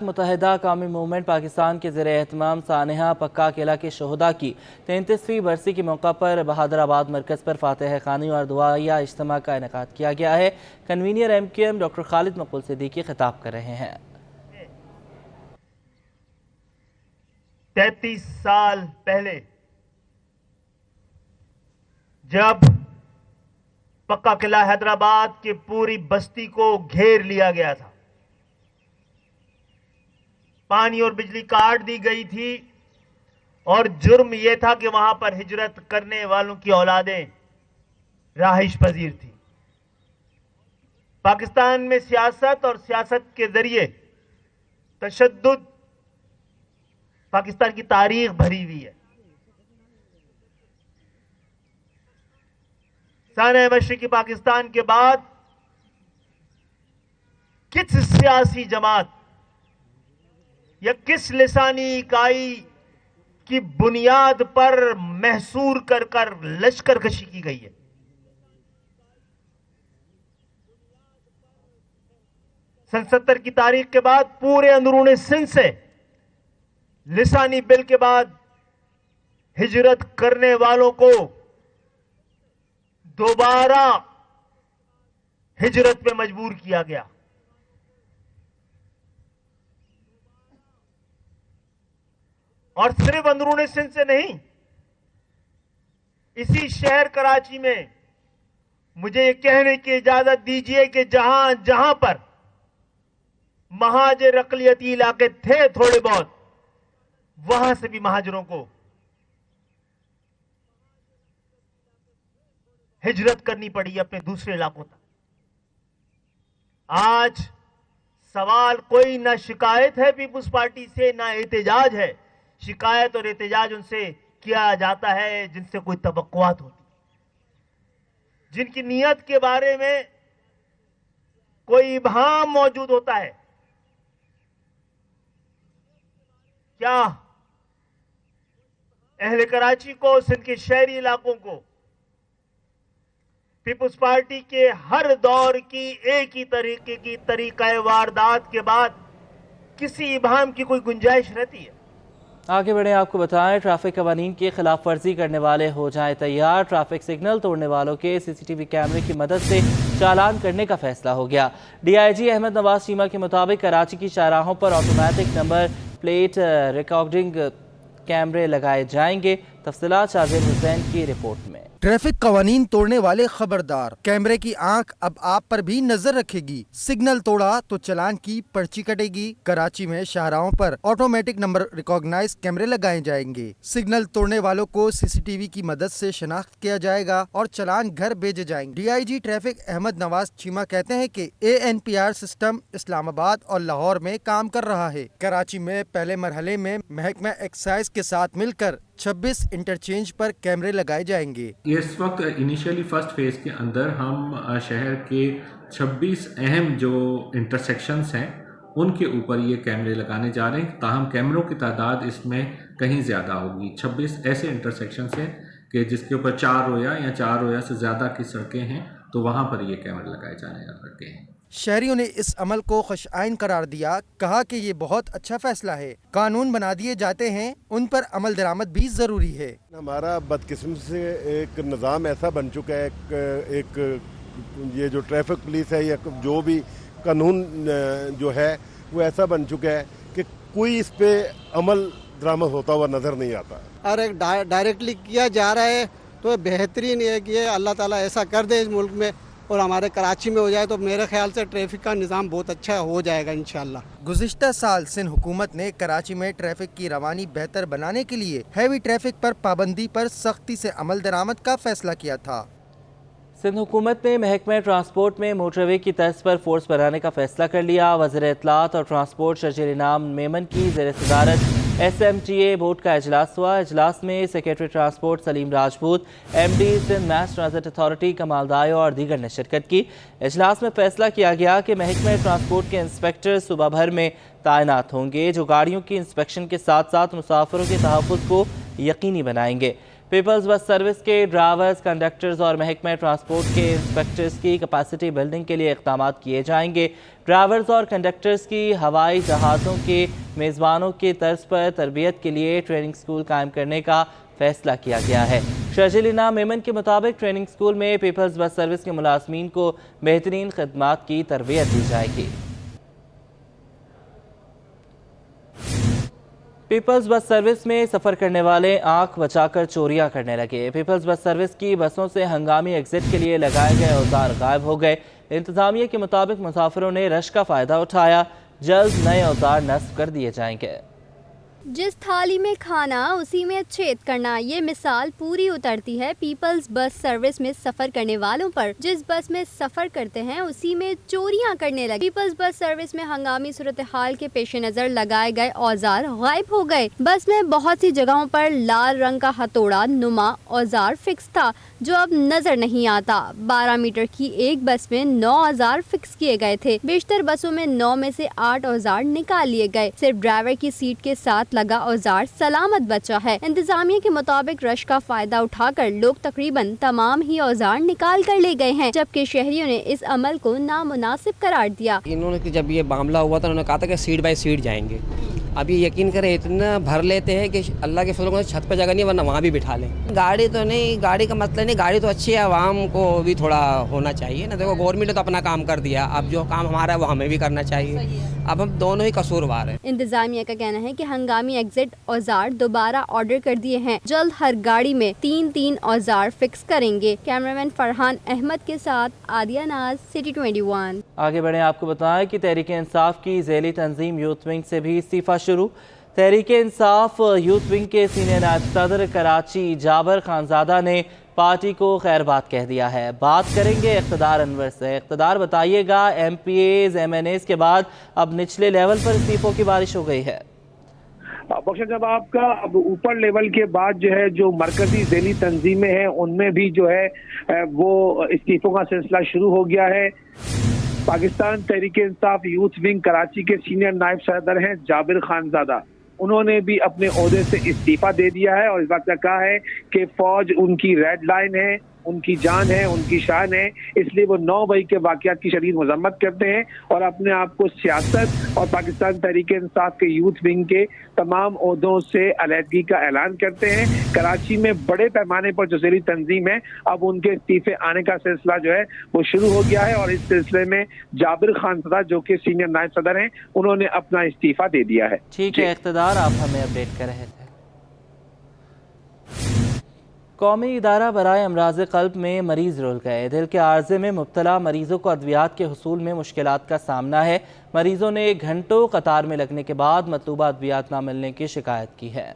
متحدہ قومی موومنٹ پاکستان کے زیر اہتمام سانحہ پکا قلعہ کے شہداء کی 33ویں برسی کے موقع پر بہادر آباد مرکز پر فاتح خوانی اور دعائیہ اجتماع کا انعقاد کیا گیا ہے۔ کنوینر MQM ڈاکٹر خالد مقبول صدیقی خطاب کر رہے ہیں۔ 33 سال پہلے جب پکا قلعہ حیدرآباد کی پوری بستی کو گھیر لیا گیا تھا، پانی اور بجلی کاٹ دی گئی تھی اور جرم یہ تھا کہ وہاں پر ہجرت کرنے والوں کی اولادیں رہائش پذیر تھی۔ پاکستان میں سیاست اور سیاست کے ذریعے تشدد پاکستان کی تاریخ بھری ہوئی ہے۔ سانحہ مشرقی پاکستان کے بعد کس سیاسی جماعت یا کس لسانی اکائی کی بنیاد پر محصور کر لشکر کشی کی گئی ہے؟ سن 70 کی تاریخ کے بعد پورے اندرون سندھ سے لسانی بل کے بعد ہجرت کرنے والوں کو دوبارہ ہجرت پہ مجبور کیا گیا۔ اور صرف اندرون سندھ سے نہیں، اسی شہر کراچی میں مجھے یہ کہنے کی اجازت دیجیے کہ جہاں جہاں پر مہاجر اقلیتی علاقے تھے تھوڑے بہت، وہاں سے بھی مہاجروں کو ہجرت کرنی پڑی اپنے دوسرے علاقوں تک۔ آج سوال کوئی نہ شکایت ہے پیپلز پارٹی سے، نہ احتجاج ہے۔ شکایت اور احتجاج ان سے کیا جاتا ہے جن سے کوئی توقعات ہوتی، جن کی نیت کے بارے میں کوئی ابہام موجود ہوتا ہے۔ کیا اہل کراچی کو، سندھ کے شہری علاقوں کو پیپلز پارٹی کے ہر دور کی ایک ہی طریقے کی طریقہ واردات کے بعد کسی ابہام کی کوئی گنجائش رہتی ہے؟ آگے بڑھیں، آپ کو بتائیں ٹریفک قوانین کی خلاف ورزی کرنے والے ہو جائیں تیار۔ ٹریفک سگنل توڑنے والوں کے CCTV کیمرے کی مدد سے چالان کرنے کا فیصلہ ہو گیا۔ DIG احمد نواز چیمہ کے مطابق کراچی کی چاراہوں پر آٹومیٹک نمبر پلیٹ ریکارڈنگ کیمرے لگائے جائیں گے۔ تفصیلات شاہزیر حسین کی رپورٹ میں۔ ٹریفک قوانین توڑنے والے خبردار، کیمرے کی آنکھ اب آپ پر بھی نظر رکھے گی۔ سگنل توڑا تو چلان کی پرچی کٹے گی۔ کراچی میں شاہراہوں پر آٹومیٹک نمبر ریکاگنائز کیمرے لگائے جائیں گے۔ سگنل توڑنے والوں کو CCTV کی مدد سے شناخت کیا جائے گا اور چلان گھر بھیجے جائیں گے۔ DIG ٹریفک احمد نواز چیمہ کہتے ہیں کہ ANPR سسٹم اسلام آباد اور لاہور میں کام کر رہا ہے۔ کراچی میں پہلے مرحلے میں محکمہ ایکسائز کے ساتھ مل کر 26 انٹرچینج پر کیمرے لگائے جائیں گے۔ اس وقت انیشیلی فرسٹ فیز کے اندر ہم شہر کے 26 اہم جو انٹرسیکشنز ہیں ان کے اوپر یہ کیمرے لگانے جا رہے ہیں، تاہم کیمروں کی تعداد اس میں کہیں زیادہ ہوگی۔ 26 ایسے انٹرسیکشنز ہیں کہ جس کے اوپر 4 رویا یا 4 رویا سے زیادہ کی سڑکیں ہیں، تو وہاں پر یہ کیمرے لگائے جانے لگے ہیں۔ شہریوں نے اس عمل کو خوش آئند قرار دیا، کہا کہ یہ بہت اچھا فیصلہ ہے۔ قانون بنا دیے جاتے ہیں، ان پر عمل درآمد بھی ضروری ہے۔ ہمارا بدقسمتی سے ایک نظام ایسا بن چکا ہے، ایک یہ جو ٹریفک پولیس ہے یا جو بھی قانون جو ہے وہ ایسا بن چکا ہے کہ کوئی اس پہ عمل درآمد ہوتا ہوا نظر نہیں آتا۔ اور ایک ڈائریکٹلی کیا جا رہا ہے تو بہترین ہے کہ اللہ تعالیٰ ایسا کر دے اس ملک میں اور ہمارے کراچی میں ہو جائے تو میرے خیال سے ٹریفک کا نظام بہت اچھا ہو جائے گا انشاءاللہ۔ گزشتہ سال سندھ حکومت نے کراچی میں ٹریفک کی روانی بہتر بنانے کے لیے ہیوی ٹریفک پر پابندی پر سختی سے عمل درآمد کا فیصلہ کیا تھا۔ سندھ حکومت نے محکمہ ٹرانسپورٹ میں موٹر وے کی طرز پر فورس بنانے کا فیصلہ کر لیا۔ وزیر اطلاعات اور ٹرانسپورٹ شجر انعام میمن کی زیر صدارت SMTA بورڈ کا اجلاس ہوا۔ اجلاس میں secretary transport Saleem Rajput, MD Sindh mass transit authority Kamal Dayo اور دیگر نے شرکت کی۔ اجلاس میں فیصلہ کیا گیا کہ محکمہ ٹرانسپورٹ کے انسپیکٹر صوبہ بھر میں تعینات ہوں گے، جو گاڑیوں کی انسپیکشن کے ساتھ ساتھ مسافروں کے تحفظ کو یقینی بنائیں گے۔ پیپلز بس سروس کے ڈرائیورز، کنڈکٹرز اور محکمہ ٹرانسپورٹ کے انسپیکٹرز کی کیپیسٹی بلڈنگ کے لیے اقدامات کیے جائیں گے۔ ڈرائیورز اور کنڈکٹرز کی ہوائی جہازوں کے میزبانوں کے طرز پر تربیت کے لیے ٹریننگ سکول قائم کرنے کا فیصلہ کیا گیا ہے۔ شرجیل انعام میمن کے مطابق ٹریننگ سکول میں پیپلز بس سروس کے ملازمین کو بہترین خدمات کی تربیت دی جائے گی۔ پیپلز بس سروس میں سفر کرنے والے آنکھ بچا کر چوریاں کرنے لگے۔ پیپلز بس سروس کی بسوں سے ہنگامی ایگزٹ کے لیے لگائے گئے اوزار غائب ہو گئے۔ انتظامیہ کے مطابق مسافروں نے رش کا فائدہ اٹھایا۔ جلد نئے اوزار نصب کر دیے جائیں گے۔ جس تھالی میں کھانا اسی میں چھید کرنا، یہ مثال پوری اترتی ہے پیپلز بس سروس میں سفر کرنے والوں پر۔ جس بس میں سفر کرتے ہیں اسی میں چوریاں کرنے لگے۔ پیپلز بس سروس میں ہنگامی صورتحال کے پیش نظر لگائے گئے اوزار غائب ہو گئے۔ بس میں بہت سی جگہوں پر لال رنگ کا ہتھوڑا نما اوزار فکس تھا جو اب نظر نہیں آتا۔ 12 میٹر کی ایک بس میں 9 اوزار فکس کیے گئے تھے۔ بیشتر بسوں میں 9 میں سے 8 اوزار نکال لیے گئے۔ صرف ڈرائیور کی سیٹ کے ساتھ لگا اوزار سلامت بچا ہے۔ انتظامیہ کے مطابق رش کا فائدہ اٹھا کر لوگ تقریباً تمام ہی اوزار نکال کر لے گئے ہیں، جبکہ شہریوں نے اس عمل کو نامناسب قرار دیا۔ انہوں نے جب یہ معاملہ ہوا تھا انہوں نے کہا تھا کہ سیٹ بائی سیٹ جائیں گے۔ اب یہ یقین کریں اتنا بھر لیتے ہیں کہ اللہ کے فضل سے چھت پہ جگہ نہیں ورنہ وہاں بھی بٹھا لیں۔ گاڑی تو نہیں، گاڑی کا مسئلہ نہیں، گاڑی تو اچھی ہے، عوام کو بھی تھوڑا ہونا چاہیے نا۔ دیکھو گورنمنٹ نے تو اپنا کام کر دیا، اب جو کام ہمارا ہے وہ ہمیں بھی کرنا چاہیے۔ اب ہم دونوں ہی قصوروار ہیں۔ انتظامیہ کا کہنا ہے کہ ہنگامی ایگزٹ اوزار دوبارہ آرڈر کر دیے ہیں۔ جلد ہر گاڑی میں 3 اوزار فکس کریں گے۔ کیمرامین فرحان احمد کے ساتھ عادیہ ناز، سٹی 21۔ آگے بڑھیں، آپ کو بتائیں کہ تحریک انصاف کی ذیلی تنظیم یوتھ ونگ سے بھی استعفیٰ شروع۔ تحریک انصاف یوتھ ونگ کے سینئر نائب صدر کراچی جابر خانزادہ نے پارٹی کو خیر بات کہہ دیا ہے۔ بات کریں گے اقتدار انور سے۔ اقتدار بتائیے گا، M P As M N As کے بعد اب نچلے لیول پر استعفوں کی بارش ہو گئی ہے۔ بخشا جب آپ کا اب اوپر لیول کے بعد جو ہے جو مرکزی ذیلی تنظیمیں ہیں ان میں بھی جو ہے وہ استعفوں کا سلسلہ شروع ہو گیا ہے۔ پاکستان تحریک انصاف یوتھ ونگ کراچی کے سینئر نائب صدر ہیں جابر خانزادہ، انہوں نے بھی اپنے عہدے سے استعفیٰ دے دیا ہے اور اس بات کا کہا ہے کہ فوج ان کی ریڈ لائن ہے، ان کی جان ہے، ان کی شان ہے، اس لیے وہ 9 مئی کے واقعات کی شدید مذمت کرتے ہیں اور اپنے آپ کو سیاست اور پاکستان تحریک انصاف کے یوتھ ونگ کے تمام عہدوں سے علیحدگی کا اعلان کرتے ہیں۔ کراچی میں بڑے پیمانے پر جو ذیلی تنظیم ہے اب ان کے استعفے آنے کا سلسلہ جو ہے وہ شروع ہو گیا ہے اور اس سلسلے میں جابر خانزادہ جو کہ سینئر نائب صدر ہیں انہوں نے اپنا استعفیٰ دے دیا ہے۔ ٹھیک ہے اقتدار، آپ ہمیں اپڈیٹ کر رہے تھے۔ قومی ادارہ برائے امراض قلب میں مریض رول گئے۔ دل کے عارضے میں مبتلا مریضوں کو ادویات کے حصول میں مشکلات کا سامنا ہے۔ مریضوں نے گھنٹوں قطار میں لگنے کے بعد مطلوبہ ادویات نہ ملنے کی شکایت کی ہے۔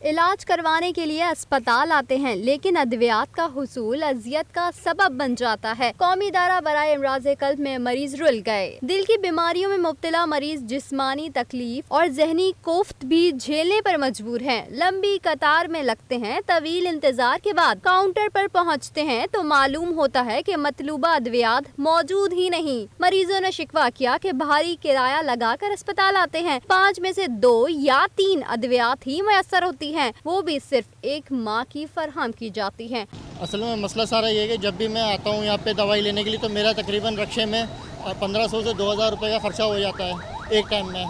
علاج کروانے کے لیے اسپتال آتے ہیں لیکن ادویات کا حصول اذیت کا سبب بن جاتا ہے۔ قومی ادارہ برائے امراض قلب میں مریض رل گئے۔ دل کی بیماریوں میں مبتلا مریض جسمانی تکلیف اور ذہنی کوفت بھی جھیلنے پر مجبور ہیں۔ لمبی قطار میں لگتے ہیں، طویل انتظار کے بعد کاؤنٹر پر پہنچتے ہیں تو معلوم ہوتا ہے کہ مطلوبہ ادویات موجود ہی نہیں۔ مریضوں نے شکوہ کیا کہ بھاری کرایہ لگا کر اسپتال آتے ہیں، 5 میں سے 2 یا 3 ادویات ہی میسر ہوتی ہیں، وہ بھی صرف 1 ماہ کی فراہم کی جاتی ہیں۔ اصل میں مسئلہ سارا یہ ہے کہ جب بھی میں آتا ہوں یہاں پہ دوائی لینے کے لیے تو میرا تقریباً رکشے میں 1500 سے 2000 روپے کا خرچہ ہو جاتا ہے ایک ٹائم میں۔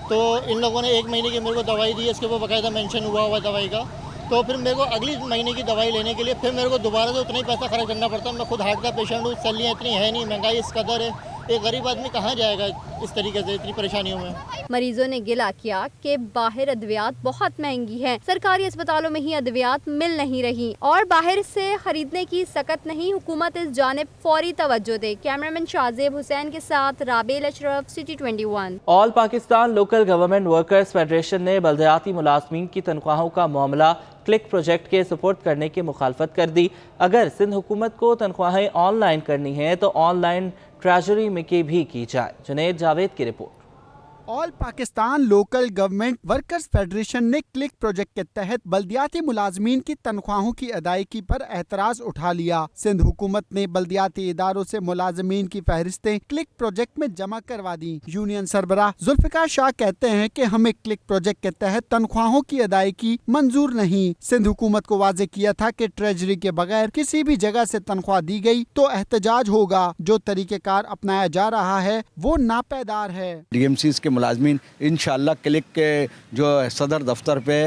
تو ان لوگوں نے 1 مہینے کی میرے کو دوائی دی ہے، اس کے اوپر باقاعدہ مینشن ہوا ہوا دوائی کا، تو پھر میرے کو اگلی مہینے کی دوائی لینے کے لیے پھر میرے کو دوبارہ سے اتنا ہی پیسہ خرچ کرنا پڑتا ہے۔ میں خود ہارٹ کا پیشنٹ ہوں، سیلیاں اتنی ہے نہیں، مہنگائی اس قدر ہے، ایک غریب آدمی کہاں جائے گا اس طریقے سے اتنی پریشانیوں میں۔ مریضوں نے گلہ کیا کہ باہر ادویات بہت مہنگی ہیں، سرکاری اسپتالوں میں ہی ادویات مل نہیں رہی اور باہر سے خریدنے کی سکت نہیں، حکومت اس جانب فوری توجہ دے۔ کیمرامین شازیب حسین کے ساتھ Rabail Ashraf, city 21۔ All Pakistan local government workers federation نے بلدیاتی ملازمین کی تنخواہوں کا معاملہ کلک پروجیکٹ کے سپورٹ کرنے کی مخالفت کر دی۔ اگر سندھ حکومت کو تنخواہیں آن لائن کرنی ہیں تو آن لائن ٹریجری میں بھی کی جائے۔ جنید جاوید کی report. All Pakistan local government workers federation ने क्लिक प्रोजेक्ट के तहत बल्दियाती मुलाजमीन की तनख्वाहों की अदायगी पर एतराज उठा लिया। सिंध हुकूमत ने बल्दियाती इदारों से मुलाजमीन की फहरिस्तें क्लिक प्रोजेक्ट में जमा करवा दी। यूनियन सरबराह जुल्फिकार शाह कहते हैं कि हमें क्लिक प्रोजेक्ट के तहत तनख्वाहों की अदायगी मंजूर नहीं। सिंध हुकूमत को वाजे किया था कि ट्रेजरी के बगैर किसी भी जगह से तनख्वाह दी गई तो एहतजाज होगा। जो तरीकेकार अपनाया जा रहा है वो नापैदार है। DMCs के मुलाजमीन इंशाल्लाह क्लिक के जो सदर दफ्तर पे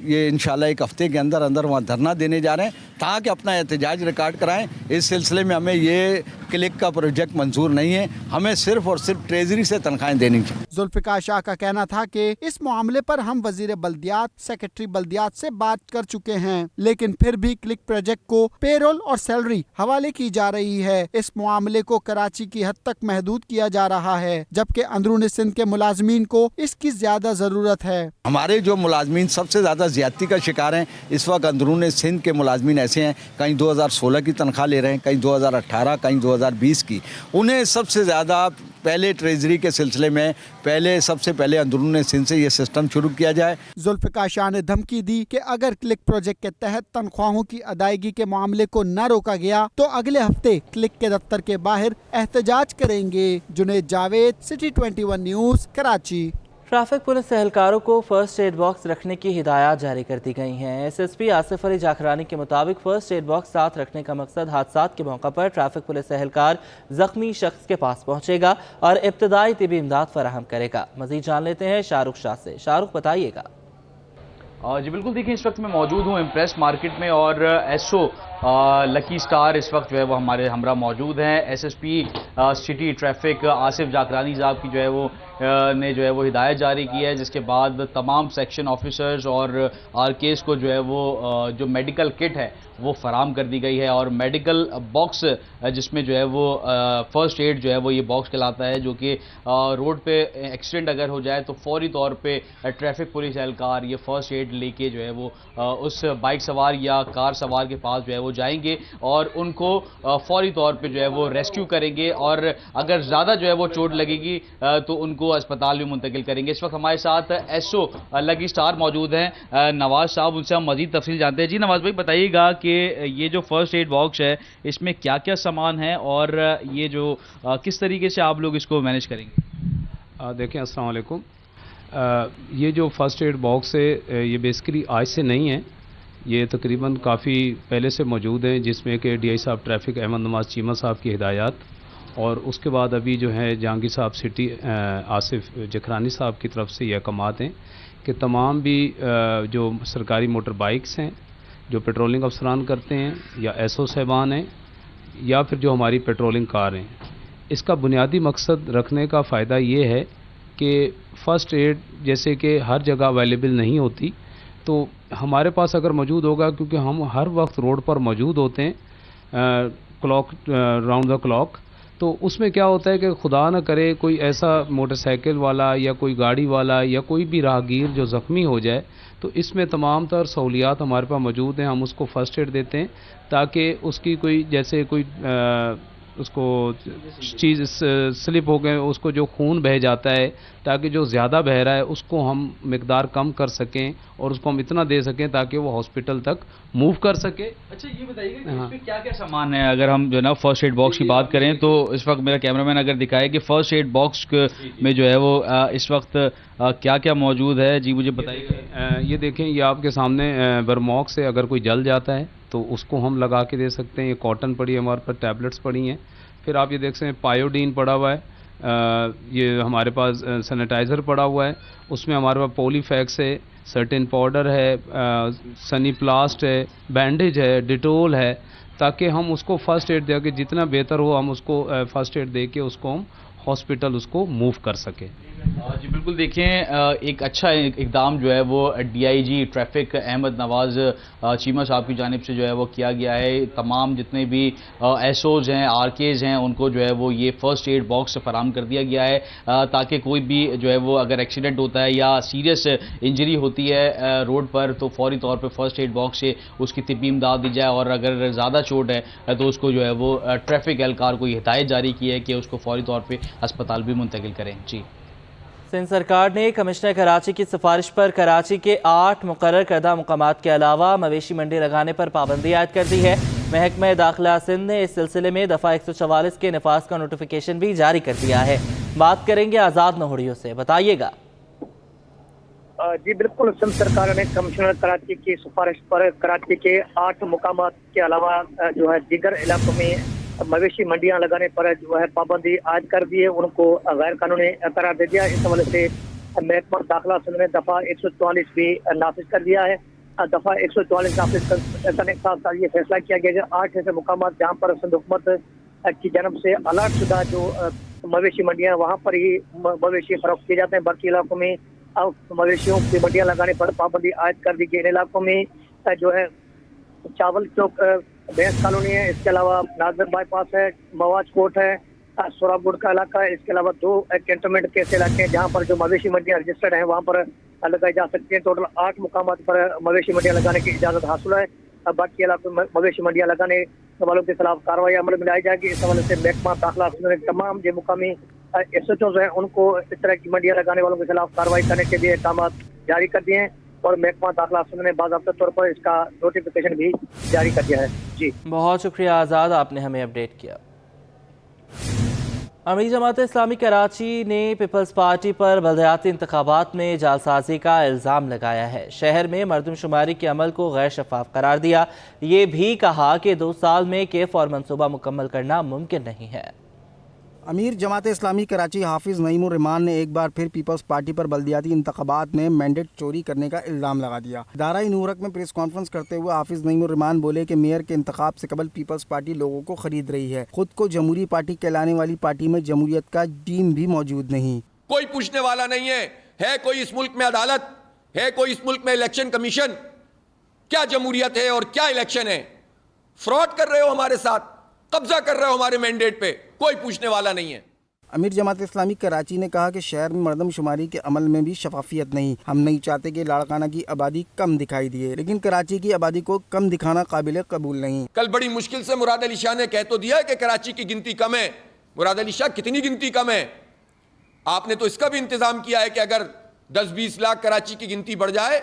ये इंशाल्लाह एक हफ्ते के अंदर अंदर वहाँ धरना देने जा रहे हैं ताकि अपना एहतजाज रिकॉर्ड कराएं। इस सिलसिले में हमें ये क्लिक का प्रोजेक्ट मंजूर नहीं है, हमें सिर्फ और सिर्फ ट्रेजरी से तनख्वाहें देनी चाहिए। जुल्फिकार शाह का कहना था कि इस मामले पर हम वजीर बल्दियात, सेक्रेटरी बल्दियात से बात कर चुके हैं, लेकिन फिर भी क्लिक प्रोजेक्ट को पेरोल और सैलरी हवाले की जा रही है। इस मामले को कराची की हद तक महदूद किया जा रहा है, जबकि अंदरूनी सिंध के मुलाजमीन को इसकी ज्यादा जरूरत है। हमारे जो मुलाजमीन सबसे ज़्यादा ज़्यादती का शिकार हैं इस वक्त अंदरून सिंध के मुलाजमीन ऐसे हैं, कहीं 2016 की तनख्वाह ले रहे हैं, कहीं 2018, कहीं 2020 की। उन्हें सबसे ज़्यादा पहले ट्रेजरी के सिलसिले में सबसे पहले अंदरून सिंध से ये सिस्टम शुरू किया जाए। जुल्फिकार शाह ने धमकी दी कि अगर क्लिक प्रोजेक्ट के तहत तनख्वाहों की अदायगी के मामले को न रोका गया तो अगले हफ्ते क्लिक के दफ्तर के बाहर एहतजाज करेंगे। Junaid Javed, city 21 news, Karachi. Traffic police एहलकारों को फर्स्ट एड बॉक्स रखने की हिदायत जारी कर दी गई हैं। SSP आसिफ अली जाखरानी के मुताबिक फर्स्ट एड बॉक्स साथ रखने का मकसद हादसात के मौका पर ट्रैफिक पुलिस एहलकार जख्मी शख्स के पास पहुंचेगा और इब्तदाई तिबी इमदाद फराहम करेगा। मजीद जान लेते हैं शाहरुख शाह से। शाहरुख, बताइएगा। जी बिल्कुल, देखिए इस वक्त मैं मौजूद हूँ इम्प्रेस मार्केट में और SO लकी स्टार इस वक्त जो है वो हमारे हमरा मौजूद हैं। SSP city traffic Asif Jakrani साहब की जो है वो ने जो है वो हिदायत जारी की है, जिसके बाद तमाम सेक्शन ऑफिसर्स और RKs को जो है वो जो मेडिकल किट है वो फराम कर दी गई है और मेडिकल बॉक्स जिसमें जो है वो फर्स्ट एड जो है वो ये बॉक्स कहलाता है, जो कि रोड पे एक्सीडेंट अगर हो जाए तो फौरी तौर पे ट्रैफिक पुलिस एहलकार ये फर्स्ट एड लेके जो है वो उस बाइक सवार या कार सवार के पास जो है वो जाएंगे और उनको फौरी तौर पे जो है वो रेस्क्यू करेंगे और अगर ज़्यादा जो है वो चोट लगेगी तो उनको अस्पताल में मुंतकिल करेंगे। इस वक्त हमारे साथ SO लकी स्टार मौजूद हैं नवाज साहब, उनसे हम मजीद तफसील जानते हैं। जी नवाज भाई, बताइएगा कि ये जो फर्स्ट एड बॉक्स है इसमें क्या क्या सामान है और ये जो किस तरीके से आप लोग इसको मैनेज करेंगे? देखें, अस्सलाम वालेकुम। ये जो फर्स्ट एड बॉक्स है ये बेसिकली आज से नहीं है, ये तकरीबन काफ़ी पहले से मौजूद हैं, जिसमें कि DI साहब ट्रैफिक अहमद नवाज चीमा साहब की हिदायत और उसके बाद अभी जो है जहांगीर साहब सिटी आसिफ जखरानी साहब की तरफ से ये अहकामात हैं कि तमाम भी जो सरकारी मोटर बाइक्स हैं जो पेट्रोलिंग अफसरान करते हैं या SO साहबान हैं या फिर जो हमारी पेट्रोलिंग कार हैं, इसका बुनियादी मकसद रखने का फ़ायदा ये है कि फ़र्स्ट एड जैसे कि हर जगह अवेलेबल नहीं होती, तो हमारे पास अगर मौजूद होगा, क्योंकि हम हर वक्त रोड पर मौजूद होते हैं क्लॉक राउंड द क्लॉक, तो उसमें क्या होता है कि खुदा न करे कोई ऐसा मोटरसाइकिल वाला या कोई गाड़ी वाला या कोई भी राहगीर जो ज़ख्मी हो जाए, तो इसमें तमाम तर सहूलियात हमारे पास मौजूद हैं। हम उसको फ़र्स्ट एड देते हैं ताकि उसकी कोई जैसे कोई उसको चीज़ स्लिप हो गए, उसको जो खून बह जाता है, ताकि जो ज़्यादा बह रहा है उसको हम मिकदार कम कर सकें और उसको हम इतना दे सकें ताकि वो हॉस्पिटल तक मूव कर सके। अच्छा, ये बताइएगा कि इसमें क्या क्या सामान है? अगर हम जो है ना फर्स्ट एड बॉक्स की बात करें तो इस वक्त मेरा कैमरामैन अगर दिखाए कि फर्स्ट एड बॉक्स में जो है वो इस वक्त क्या क्या मौजूद है, जी मुझे बताइएगा। ये देखें, ये आपके सामने बरमॉक से अगर कोई जल जाता है तो उसको हम लगा के दे सकते हैं। ये कॉटन पड़ी है, हमारे पास टैबलेट्स पड़ी हैं। फिर आप ये देख सकते हैं पायोडीन पड़ा हुआ है, ये हमारे पास सैनिटाइज़र पड़ा हुआ है, उसमें हमारे पास पॉलीफैक्स है, सर्टेन पाउडर है, सनी प्लास्ट है, बैंडेज है, डिटोल है, ताकि हम उसको फ़र्स्ट एड दे के जितना बेहतर हो हम उसको फ़र्स्ट एड दे के उसको हम हॉस्पिटल उसको मूव कर सकें। जी बिल्कुल, देखें एक अच्छा इकदाम जो है वो DIG ट्रैफिक अहमद नवाज चीमा साहब की जानिब से जो है वो किया गया है। तमाम जितने भी SOs हैं, RKs हैं, उनको जो है वो ये फ़र्स्ट एड बॉक्स फराम कर दिया गया है ताकि कोई भी जो है वो अगर एक्सीडेंट होता है या सीरियस इंजरी होती है रोड पर तो फौरी तौर पर फ़र्स्ट एड बॉक्स से उसकी तिब्बी इमदाद दी जाए और अगर ज़्यादा चोट है तो उसको जो है वो ट्रैफिक एहलकार को हिदायत जारी की है कि उसको फौरी तौर पर अस्पताल भी मुंतकिल करें। जी सिंध सरकार ने कमिश्नर कराची की सिफारिश पर कराची के 8 मुकर्रर करदा मुकामात के अलावा मवेशी मंडी लगाने पर पाबंदी आयद कर दी है। महकमा दाखिला सिंध ने इस सिलसिले में दफ़ा 144 के नफाज का नोटिफिकेशन भी जारी कर दिया है। बात करेंगे आज़ाद नोहड़ियों से, बताइएगा। जी बिल्कुल, सिंध सरकार ने कमिश्नर कराची की सिफारिश पर कराची के 8 मुकामात के अलावा जो है दीगर इलाकों में मवेशी मंडियां लगाने पर जो है पाबंदी आयद कर दी है, उनको गैर कानूनी करार दे दिया। इस हवाले से महकमा दाखिला सिंध ने दफ़ा 144 भी नाफिज कर दिया है। दफ़ा 144 नाफिज करने के साथ साथ ये फैसला किया गया कि 8 ऐसे मुकामात जहाँ पर सिंध हुकूमत की जानब से अलर्ट शुदा जो मवेशी मंडियां वहाँ पर ही मवेशी फरोख्त किए जाते हैं। बाकी इलाकों में मवेशियों की मंडियां लगाने पर पाबंदी आयद कर दी गई। इन इलाकों में जो है चावल चौक भैंस कॉलोनी है, इसके अलावा नाजर बाईपास है, मवाज कोट है, सोराबुड का इलाका है, इसके अलावा 2 कैंटोनमेंट के ऐसे इलाके हैं जहाँ पर जो मवेशी मंडियां रजिस्टर्ड हैं वहाँ पर लगाई जा सकती हैं। टोटल 8 मुकामात पर मवेशी मंडियां लगाने की इजाज़त हासिल है। बाकी इलाकों में मवेशी मंडियां लगाने वालों के खिलाफ कार्रवाई अमल में लाई जाएगी। इस हवाले से महकमा दाखिला ने तमाम जो मुकामी SHOs हैं उनको इस तरह की मंडियां लगाने वालों के खिलाफ कार्रवाई करने के लिए अहकाम जारी कर दिए हैं और महकमा दाखिला ने बाज़ाब्ता तौर पर इसका नोटिफिकेशन भी जारी कर दिया है। जी बहुत शुक्रिया आज़ाद, आपने हमें अपडेट किया। अमीर जमात इस्लामी कराची ने पीपल्स पार्टी पर बल्दियाती इंतखाबात में जालसाजी का इल्ज़ाम लगाया है। शहर में मरदमशुमारी के अमल को गैर शफाफ करार दिया। ये भी कहा कि 2 साल में केफ और मनसूबा मुकम्मल करना मुमकिन नहीं है। अमीर जमात इस्लामी कराची हाफिज़ नईमुर रहमान ने एक बार फिर पीपल्स पार्टी पर बल्दियाती इंतखाबात में मैंडेट चोरी करने का इल्ज़ाम लगा दिया। दाराई नूरक में प्रेस कॉन्फ्रेंस करते हुए हाफिज़ नईमुर रहमान बोले कि मेयर के इंतखाब से कबल पीपल्स पार्टी लोगों को खरीद रही है। खुद को जमहूरी पार्टी कहलाने वाली पार्टी में जमहूरियत का जीन भी मौजूद नहीं। कोई पूछने वाला नहीं है कोई इस मुल्क में अदालत है, कोई इस मुल्क में इलेक्शन कमीशन? क्या जमहूरियत है और क्या इलेक्शन है? फ्रॉड कर रहे हो हमारे साथ, कब्जा कर रहे हो हमारे मैंडेट पे, कोई पूछने वाला नहीं है। अमीर जमात इस्लामी कराची ने कहा कि शहर में मरदमशुमारी के अमल में भी शफाफियत नहीं। हम नहीं चाहते कि लाड़काना की आबादी कम दिखाई दिए, लेकिन कराची की आबादी को कम दिखाना काबिल कबूल नहीं। कल बड़ी मुश्किल से मुराद अली शाह ने कह तो दिया कि कराची की गिनती कम है। मुराद अली शाह, कितनी गिनती कम है? आपने तो इसका भी इंतजाम किया है कि अगर 10-20 लाख कराची की गिनती बढ़ जाए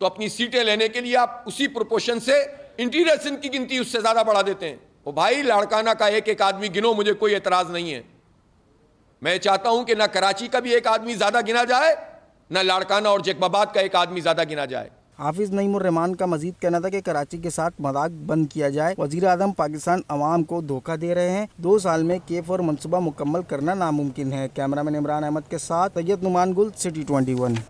तो अपनी सीटें लेने के लिए आप उसी प्रोपोर्शन से इंटीरियर सिंध की गिनती उससे ज्यादा बढ़ा देते हैं। ओ भाई, लाड़काना का एक आदमी गिनो, मुझे कोई एतराज नहीं है। मैं चाहता हूं कि ना कराची का भी एक आदमी ज्यादा गिना जाए, ना लाड़काना और जैकबाबाद का एक आदमी ज्यादा गिना जाए। हाफिज़ नईमुर रहमान का मजीद कहना था कि कराची के साथ मजाक बंद किया जाए। वज़ीर आज़म पाकिस्तान अवाम को धोखा दे रहे हैं। 2 साल में केफ और मनसूबा मुकम्मल करना नामुमकिन है। कैमरामैन इमरान अहमद के साथ सैयद नुमान गुल, सिटी 21।